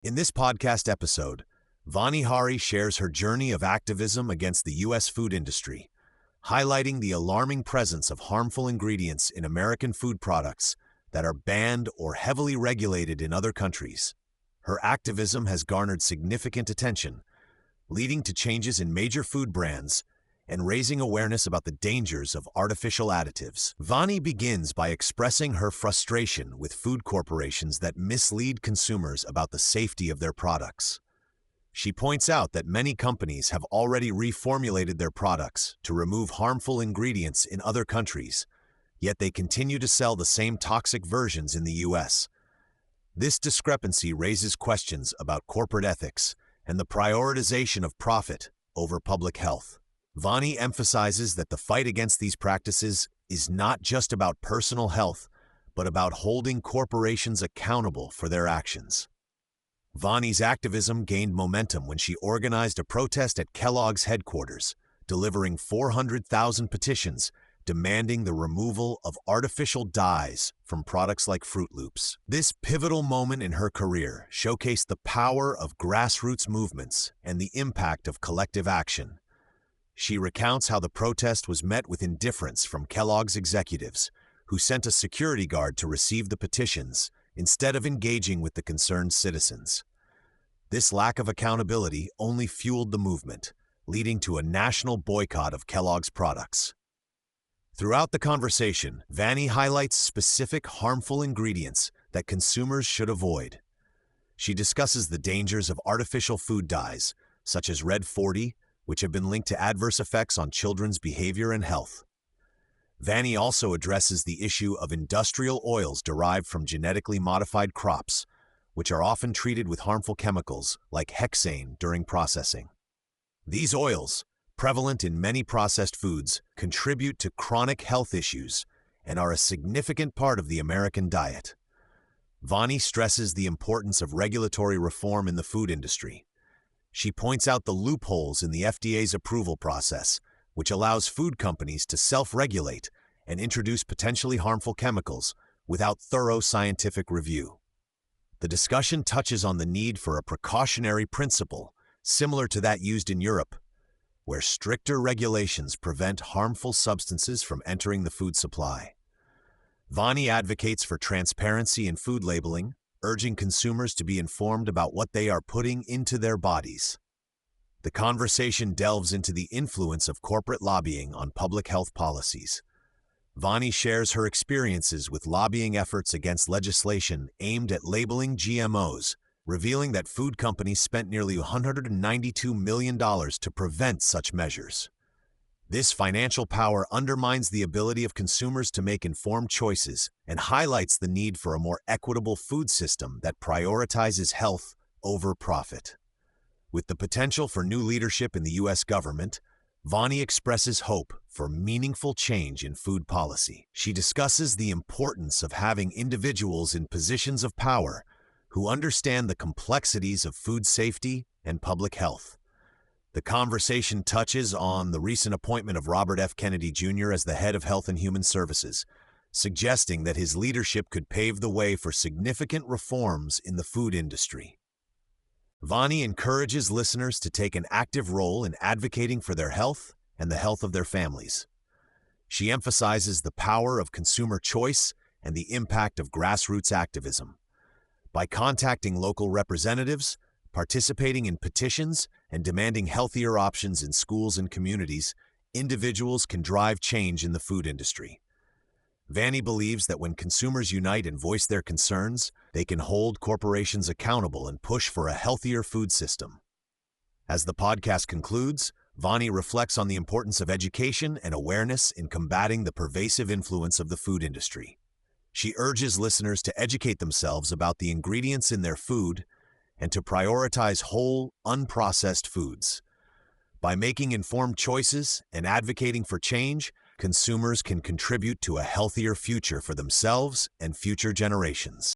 In this podcast episode, Vani Hari shares her journey of activism against the U.S. food industry, highlighting the alarming presence of harmful ingredients in American food products that are banned or heavily regulated in other countries. Her activism has garnered significant attention, leading to changes in major food brands and raising awareness about the dangers of artificial additives. Vani begins by expressing her frustration with food corporations that mislead consumers about the safety of their products. She points out that many companies have already reformulated their products to remove harmful ingredients in other countries, yet they continue to sell the same toxic versions in the U.S. This discrepancy raises questions about corporate ethics and the prioritization of profit over public health. Vani emphasizes that the fight against these practices is not just about personal health, but about holding corporations accountable for their actions. Vani's activism gained momentum when she organized a protest at Kellogg's headquarters, delivering 400,000 petitions demanding the removal of artificial dyes from products like Fruit Loops. This pivotal moment in her career showcased the power of grassroots movements and the impact of collective action. She recounts how the protest was met with indifference from Kellogg's executives, who sent a security guard to receive the petitions instead of engaging with the concerned citizens. This lack of accountability only fueled the movement, leading to a national boycott of Kellogg's products. Throughout the conversation, Vani highlights specific harmful ingredients that consumers should avoid. She discusses the dangers of artificial food dyes, such as Red 40, which have been linked to adverse effects on children's behavior and health. Vani also addresses the issue of industrial oils derived from genetically modified crops, which are often treated with harmful chemicals like hexane during processing. These oils, prevalent in many processed foods, contribute to chronic health issues and are a significant part of the American diet. Vani stresses the importance of regulatory reform in the food industry. She points out the loopholes in the FDA's approval process, which allows food companies to self-regulate and introduce potentially harmful chemicals without thorough scientific review. The discussion touches on the need for a precautionary principle similar to that used in Europe, where stricter regulations prevent harmful substances from entering the food supply. Vani advocates for transparency in food labeling, urging consumers to be informed about what they are putting into their bodies. The conversation delves into the influence of corporate lobbying on public health policies. Vani shares her experiences with lobbying efforts against legislation aimed at labeling GMOs, revealing that food companies spent nearly $192 million to prevent such measures. This financial power undermines the ability of consumers to make informed choices and highlights the need for a more equitable food system that prioritizes health over profit. With the potential for new leadership in the U.S. government, Vani expresses hope for meaningful change in food policy. She discusses the importance of having individuals in positions of power who understand the complexities of food safety and public health. The conversation touches on the recent appointment of Robert F. Kennedy Jr. as the head of Health and Human Services, suggesting that his leadership could pave the way for significant reforms in the food industry. Vani encourages listeners to take an active role in advocating for their health and the health of their families. She emphasizes the power of consumer choice and the impact of grassroots activism. By contacting local representatives, participating in petitions, and demanding healthier options in schools and communities, individuals can drive change in the food industry. Vani believes that when consumers unite and voice their concerns, they can hold corporations accountable and push for a healthier food system. As the podcast concludes, Vani reflects on the importance of education and awareness in combating the pervasive influence of the food industry. She urges listeners to educate themselves about the ingredients in their food and to prioritize whole, unprocessed foods. By making informed choices and advocating for change, consumers can contribute to a healthier future for themselves and future generations.